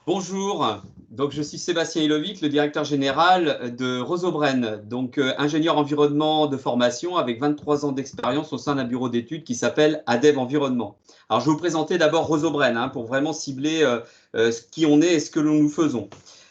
Bonjour, donc je suis Sébastien Ilovic, le directeur général de Rosobren, donc ingénieur environnement de formation avec 23 ans d'expérience au sein d'un bureau d'études qui s'appelle ADEV Environnement. Alors je vais vous présenter d'abord Rosobren pour vraiment cibler qui on est et ce que nous faisons.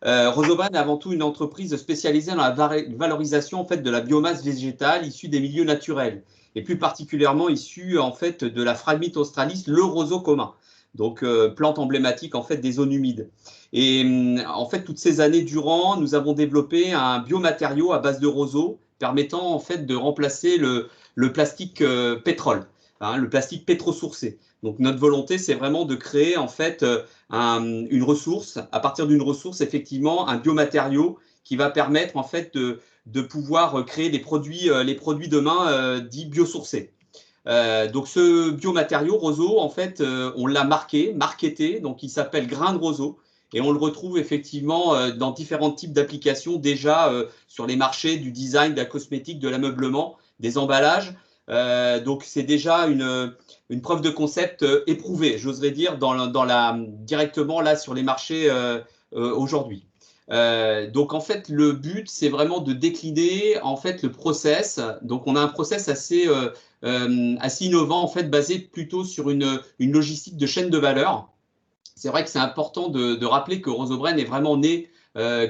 Rosobren est avant tout une entreprise spécialisée dans la valorisation en fait, de la biomasse végétale issue des milieux naturels et plus particulièrement issue en fait, de la Phragmite australis, le roseau commun. Donc, plante emblématique en fait des zones humides. Et en fait, toutes ces années durant, nous avons développé un biomatériau à base de roseau permettant en fait de remplacer le plastique pétrole, le plastique pétrosourcé. Donc, notre volonté, c'est vraiment de créer en fait une ressource, à partir d'une ressource, effectivement, un biomatériau qui va permettre en fait de pouvoir créer les produits demain dits biosourcés. Donc ce biomatériau roseau, en fait, on l'a marketé, donc il s'appelle grain de roseau. Et on le retrouve effectivement dans différents types d'applications, déjà sur les marchés du design, de la cosmétique, de l'ameublement, des emballages. Donc c'est déjà une preuve de concept éprouvée, j'oserais dire, directement là sur les marchés aujourd'hui. Donc en fait le but c'est vraiment de décliner en fait le process. Donc on a un process assez innovant en fait basé plutôt sur une logistique de chaîne de valeur. C'est vrai que c'est important de rappeler que Rosobren est vraiment né,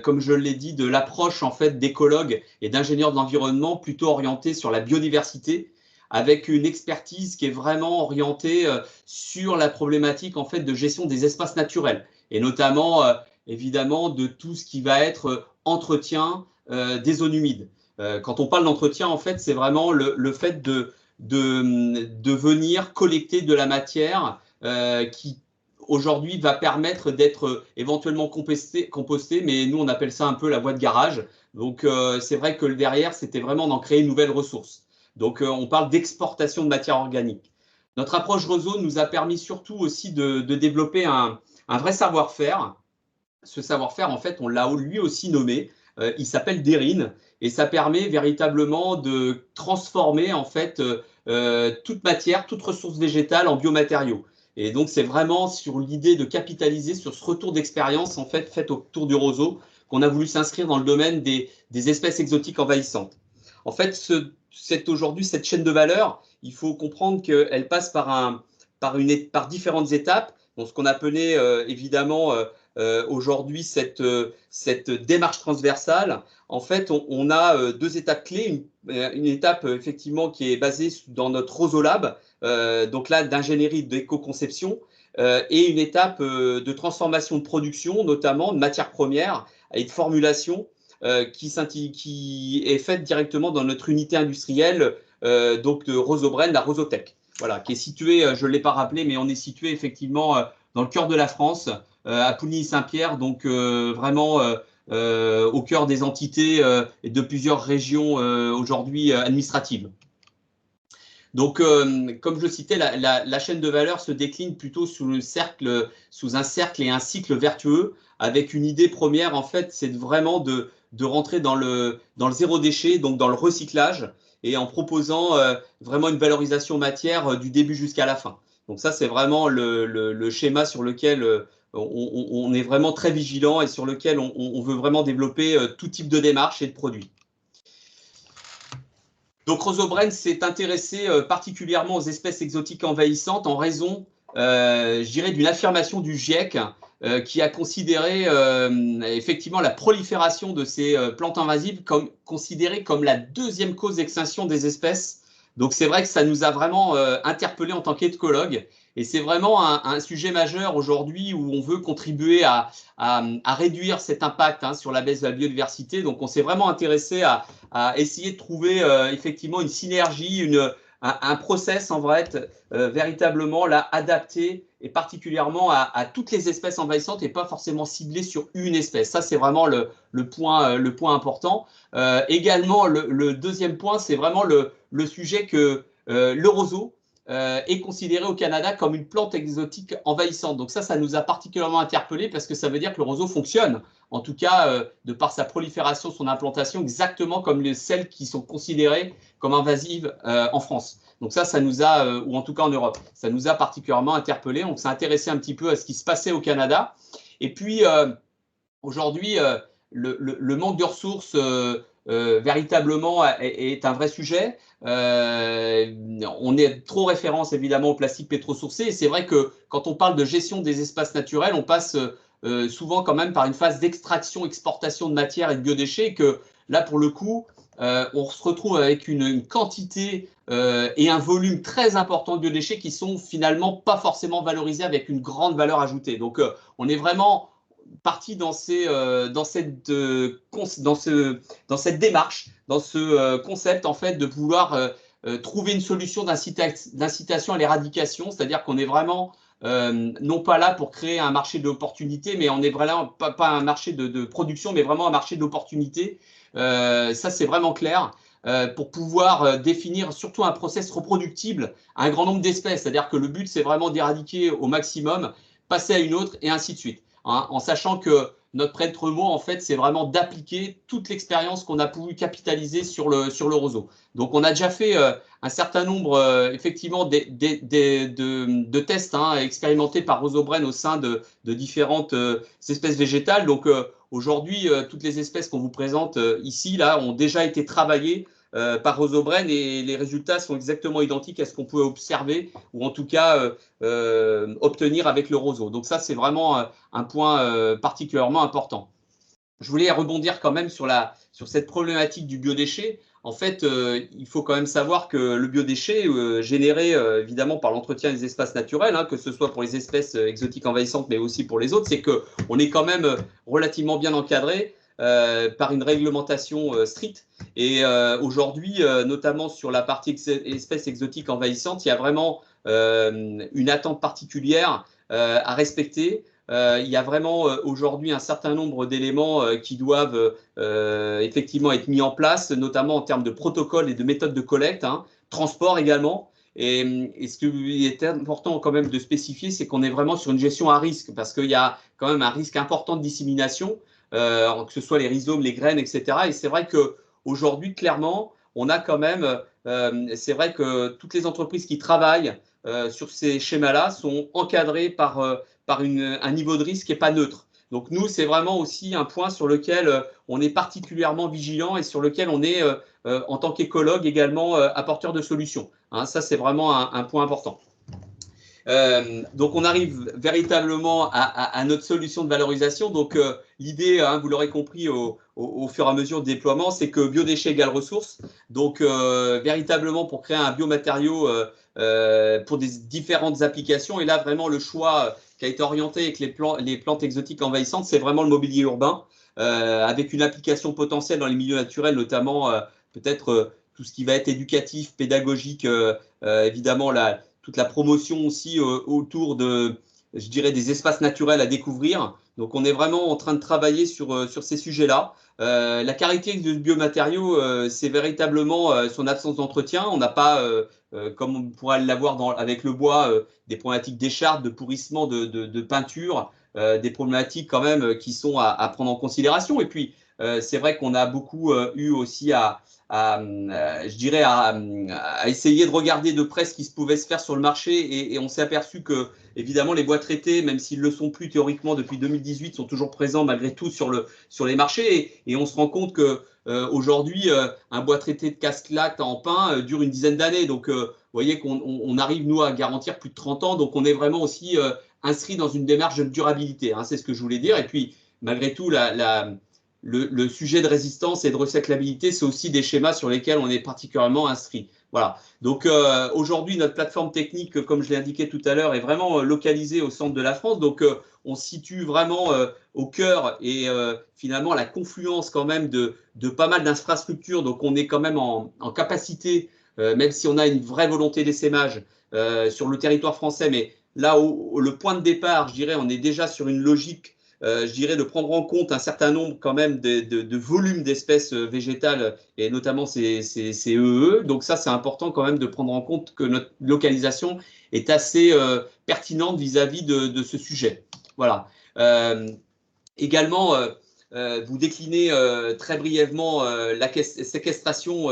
comme je l'ai dit, de l'approche en fait d'écologues et d'ingénieurs de l'environnement plutôt orientés sur la biodiversité, avec une expertise qui est vraiment orientée sur la problématique en fait de gestion des espaces naturels et notamment évidemment de tout ce qui va être entretien des zones humides. Quand on parle d'entretien, en fait, c'est vraiment le fait de venir collecter de la matière qui aujourd'hui va permettre d'être éventuellement composté, mais nous on appelle ça un peu la voie de garage. Donc c'est vrai que derrière, c'était vraiment d'en créer une nouvelle ressource. Donc on parle d'exportation de matière organique. Notre approche réseau nous a permis surtout aussi de développer un vrai savoir-faire. Ce savoir-faire, en fait, on l'a lui aussi nommé. Il s'appelle Derine et ça permet véritablement de transformer en fait toute matière, toute ressource végétale en biomatériaux. Et donc, c'est vraiment sur l'idée de capitaliser sur ce retour d'expérience en fait autour du roseau qu'on a voulu s'inscrire dans le domaine des espèces exotiques envahissantes. En fait, aujourd'hui, cette chaîne de valeur, il faut comprendre qu'elle passe par différentes étapes. Donc, ce qu'on appelait évidemment aujourd'hui cette démarche transversale. En fait, on a deux étapes clés. Une étape effectivement qui est basée dans notre Rosolab, donc là d'ingénierie d'éco-conception, et une étape de transformation de production, notamment de matières premières et de formulation qui est faite directement dans notre unité industrielle donc de Rosobren, la Rosotech. Voilà, qui est située, je ne l'ai pas rappelé, mais on est situé effectivement dans le cœur de la France, à Pouligny-Saint-Pierre, donc vraiment au cœur des entités et de plusieurs régions aujourd'hui administratives. Donc, comme je le citais, la chaîne de valeur se décline plutôt sous un cercle et un cycle vertueux, avec une idée première, en fait, c'est vraiment de rentrer dans le zéro déchet, donc dans le recyclage, et en proposant vraiment une valorisation matière du début jusqu'à la fin. Donc ça, c'est vraiment le schéma sur lequel on est vraiment très vigilant et sur lequel on veut vraiment développer tout type de démarche et de produits. Donc Rosobren s'est intéressé particulièrement aux espèces exotiques envahissantes en raison, je dirais, d'une affirmation du GIEC qui a considéré effectivement la prolifération de ces plantes invasives comme considérée comme la deuxième cause d'extinction des espèces. Donc c'est vrai que ça nous a vraiment interpellés en tant qu'éthologues. Et c'est vraiment un sujet majeur aujourd'hui où on veut contribuer à réduire cet impact sur la baisse de la biodiversité. Donc on s'est vraiment intéressé à essayer de trouver effectivement une synergie, un process en vrai véritablement là adapté et particulièrement à toutes les espèces envahissantes et pas forcément ciblé sur une espèce. Ça, c'est vraiment le point important. Également, le deuxième point, c'est vraiment le sujet que le roseau est considéré au Canada comme une plante exotique envahissante. Donc ça nous a particulièrement interpellés parce que ça veut dire que le roseau fonctionne, en tout cas de par sa prolifération, son implantation, exactement comme celles qui sont considérées comme invasives en France. Donc ça nous a, ou en tout cas en Europe, ça nous a particulièrement interpellés. On s'est intéressé un petit peu à ce qui se passait au Canada. Et puis, aujourd'hui, le manque de ressources véritablement est un vrai sujet. On est trop référence évidemment au plastique pétrosourcé. Et c'est vrai que quand on parle de gestion des espaces naturels, on passe souvent quand même par une phase d'extraction, exportation de matières et de biodéchets. Que là, pour le coup, on se retrouve avec une quantité et un volume très important de biodéchets qui sont finalement pas forcément valorisés avec une grande valeur ajoutée. Donc, on est vraiment parti dans cette démarche, dans ce concept en fait de vouloir trouver une solution d'incitation à l'éradication, c'est-à-dire qu'on est vraiment non pas là pour créer un marché d'opportunités, mais on est vraiment pas un marché de production, mais vraiment un marché d'opportunités. Ça, c'est vraiment clair. Pour pouvoir définir surtout un process reproductible à un grand nombre d'espèces. C'est-à-dire que le but, c'est vraiment d'éradiquer au maximum, passer à une autre et ainsi de suite. Hein, en sachant que notre prêtre mot, en fait, c'est vraiment d'appliquer toute l'expérience qu'on a pu capitaliser sur le roseau. Donc, on a déjà fait un certain nombre, effectivement, de tests expérimentés par Rosobren au sein de différentes espèces végétales. Donc, aujourd'hui, toutes les espèces qu'on vous présente ici, là, ont déjà été travaillées par Rosobren et les résultats sont exactement identiques à ce qu'on pouvait observer ou en tout cas obtenir avec le roseau. Donc ça, c'est vraiment un point particulièrement important. Je voulais rebondir quand même sur cette problématique du biodéchet. En fait, il faut quand même savoir que le biodéchet généré évidemment par l'entretien des espaces naturels, hein, que ce soit pour les espèces exotiques envahissantes, mais aussi pour les autres, c'est qu'on est quand même relativement bien encadré par une réglementation stricte. Et aujourd'hui, notamment sur la partie espèces exotiques envahissantes, il y a vraiment une attente particulière à respecter. Il y a vraiment aujourd'hui un certain nombre d'éléments qui doivent effectivement être mis en place, notamment en termes de protocoles et de méthodes de collecte, hein, transport également. Et ce qui est important quand même de spécifier, c'est qu'on est vraiment sur une gestion à risque, parce qu'il y a quand même un risque important de dissémination, que ce soit les rhizomes, les graines, etc. Et c'est vrai qu'aujourd'hui, clairement, on a quand même, c'est vrai que toutes les entreprises qui travaillent sur ces schémas-là sont encadrées par un niveau de risque qui n'est pas neutre. Donc nous, c'est vraiment aussi un point sur lequel on est particulièrement vigilant et sur lequel on est, en tant qu'écologue, également apporteur de solutions. Hein, ça, c'est vraiment un point important. Donc on arrive véritablement à notre solution de valorisation. Donc l'idée, hein, vous l'aurez compris au fur et à mesure du déploiement, c'est que biodéchets égale ressources. Donc véritablement pour créer un biomatériau pour des différentes applications. Et là vraiment le choix qui a été orienté avec les plantes exotiques envahissantes, c'est vraiment le mobilier urbain, avec une application potentielle dans les milieux naturels, notamment peut-être tout ce qui va être éducatif, pédagogique, évidemment toute la promotion aussi autour je dirais, des espaces naturels à découvrir. Donc on est vraiment en train de travailler sur ces sujets-là. La caractéristique de ce biomatériau, c'est véritablement son absence d'entretien. On n'a pas, comme on pourrait l'avoir avec le bois, des problématiques d'écharpe, de pourrissement de peinture, des problématiques quand même qui sont à prendre en considération. Et puis, c'est vrai qu'on a beaucoup eu aussi je dirais à essayer de regarder de près ce qui se pouvait se faire sur le marché et on s'est aperçu que évidemment les bois traités, même s'ils ne le sont plus théoriquement depuis 2018, sont toujours présents malgré tout sur les marchés et on se rend compte que aujourd'hui un bois traité de casse-latte en pin dure une dizaine d'années. Donc vous voyez qu'on arrive nous à garantir plus de 30 ans, donc on est vraiment aussi inscrit dans une démarche de durabilité, hein, c'est ce que je voulais dire. Et puis malgré tout le sujet de résistance et de recyclabilité, c'est aussi des schémas sur lesquels on est particulièrement inscrit. Voilà. Donc aujourd'hui, notre plateforme technique, comme je l'ai indiqué tout à l'heure, est vraiment localisée au centre de la France. Donc on se situe vraiment au cœur et finalement à la confluence quand même de pas mal d'infrastructures. Donc on est quand même en capacité, même si on a une vraie volonté d'essaimage sur le territoire français, mais là où le point de départ, je dirais, on est déjà sur une logique je dirais, de prendre en compte un certain nombre quand même de volumes d'espèces végétales et notamment ces EE. Donc ça, c'est important quand même de prendre en compte que notre localisation est assez pertinente vis-à-vis de ce sujet. Voilà. Également, vous déclinez très brièvement la séquestration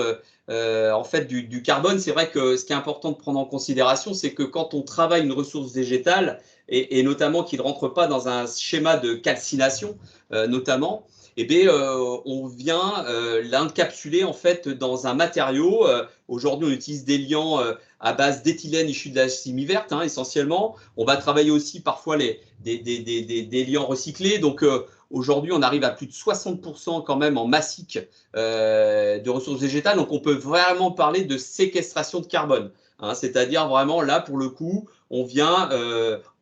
en fait du carbone. C'est vrai que ce qui est important de prendre en considération, c'est que quand on travaille une ressource végétale, et notamment qui ne rentrent pas dans un schéma de calcination, notamment, on vient l'encapsuler en fait dans un matériau. Aujourd'hui, on utilise des liants à base d'éthylène issu de la chimie verte, essentiellement. On va travailler aussi parfois des liants recyclés. Donc, aujourd'hui, on arrive à plus de 60% quand même en massique de ressources végétales. Donc, on peut vraiment parler de séquestration de carbone. C'est-à-dire vraiment là, pour le coup, on vient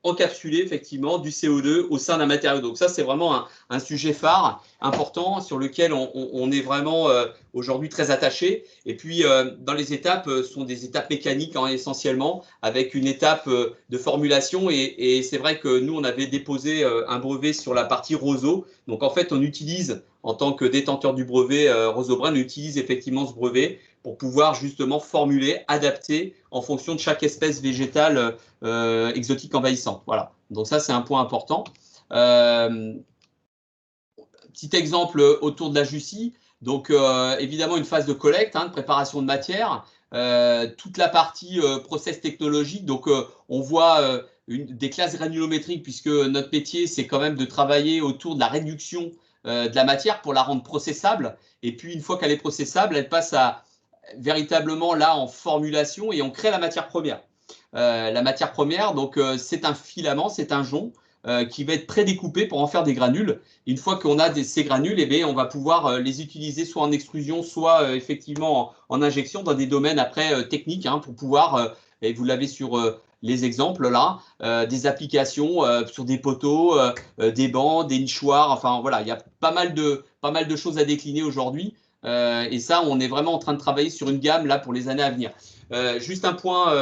encapsuler effectivement du CO2 au sein d'un matériau. Donc ça, c'est vraiment un sujet phare important sur lequel on est vraiment aujourd'hui très attaché. Et puis, dans les étapes, sont des étapes mécaniques essentiellement, avec une étape de formulation. Et c'est vrai que nous, on avait déposé un brevet sur la partie roseau. Donc en fait, on utilise, en tant que détenteur du brevet Roseau-Brenne, on utilise effectivement ce brevet pour pouvoir justement formuler, adapter en fonction de chaque espèce végétale exotique envahissante. Voilà. Donc ça, c'est un point important. Petit exemple autour de la Jussie. Donc évidemment, une phase de collecte, de préparation de matière. Toute la partie process technologique. Donc on voit des classes granulométriques, puisque notre métier, c'est quand même de travailler autour de la réduction de la matière pour la rendre processable. Et puis, une fois qu'elle est processable, elle passe à véritablement là en formulation et on crée la matière première. La matière première, donc c'est un filament, c'est un jonc qui va être prédécoupé pour en faire des granules. Une fois qu'on a ces granules, on va pouvoir les utiliser soit en extrusion, soit effectivement en injection dans des domaines après techniques pour pouvoir, et vous l'avez sur les exemples là, des applications sur des poteaux, des bancs, des nichoirs, enfin voilà, il y a pas mal de choses à décliner aujourd'hui. Et ça, on est vraiment en train de travailler sur une gamme là pour les années à venir. Juste un point,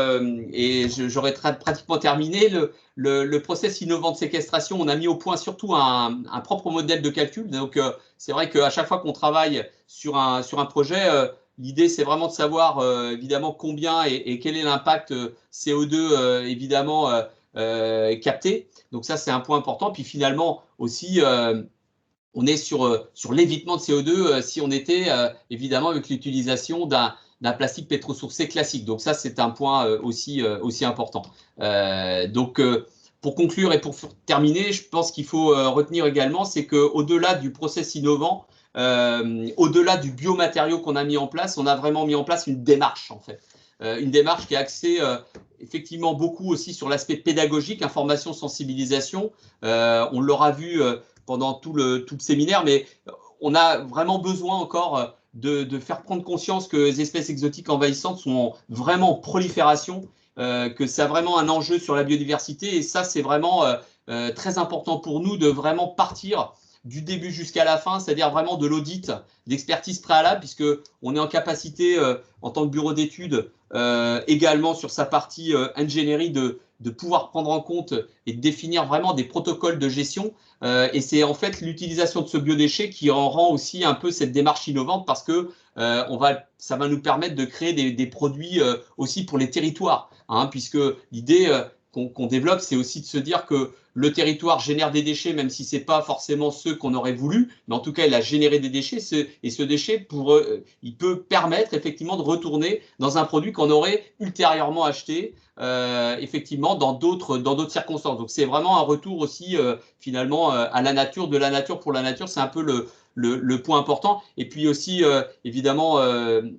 et j'aurais pratiquement terminé, le process innovant de séquestration, on a mis au point surtout un propre modèle de calcul. Donc, c'est vrai qu'à chaque fois qu'on travaille sur un projet, l'idée, c'est vraiment de savoir évidemment combien et quel est l'impact CO2 évidemment capté. Donc ça, c'est un point important. Puis finalement aussi, on est sur l'évitement de CO2 si on était évidemment avec l'utilisation d'un plastique pétrosourcé classique. Donc ça, c'est un point aussi important. Donc, pour conclure et pour terminer, je pense qu'il faut retenir également, c'est qu'au-delà du process innovant, au-delà du biomatériau qu'on a mis en place, on a vraiment mis en place une démarche, en fait. Une démarche qui est axée effectivement beaucoup aussi sur l'aspect pédagogique, information, sensibilisation. On l'aura vu pendant tout le séminaire, mais on a vraiment besoin encore de faire prendre conscience que les espèces exotiques envahissantes sont vraiment en prolifération, que ça a vraiment un enjeu sur la biodiversité. Et ça, c'est vraiment très important pour nous de vraiment partir du début jusqu'à la fin, c'est-à-dire vraiment de l'audit, d'expertise préalable, puisqu'on est en capacité, en tant que bureau d'études, également sur sa partie ingénierie, de pouvoir prendre en compte et de définir vraiment des protocoles de gestion. Et c'est en fait l'utilisation de ce biodéchet qui en rend aussi un peu cette démarche innovante, parce que ça va nous permettre de créer des produits aussi pour les territoires, puisque l'idée qu'on développe, c'est aussi de se dire que le territoire génère des déchets, même si ce n'est pas forcément ceux qu'on aurait voulu, mais en tout cas, il a généré des déchets, et ce déchet, il peut permettre effectivement de retourner dans un produit qu'on aurait ultérieurement acheté, effectivement, dans d'autres circonstances. Donc, c'est vraiment un retour aussi, finalement, à la nature, de la nature pour la nature. C'est un peu le point important. Et puis aussi, évidemment,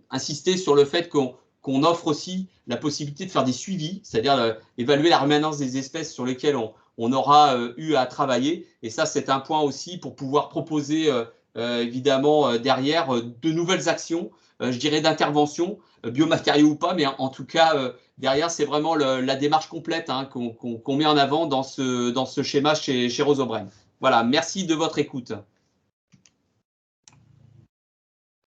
insister sur le fait qu'on offre aussi la possibilité de faire des suivis, c'est-à-dire évaluer la rémanence des espèces sur lesquelles on aura eu à travailler. Et ça, c'est un point aussi pour pouvoir proposer, évidemment, derrière, de nouvelles actions, je dirais d'intervention, biomatériaux ou pas, mais en tout cas, derrière, c'est vraiment la démarche complète qu'on met en avant dans ce schéma chez Roseau-Brenne. Voilà, merci de votre écoute.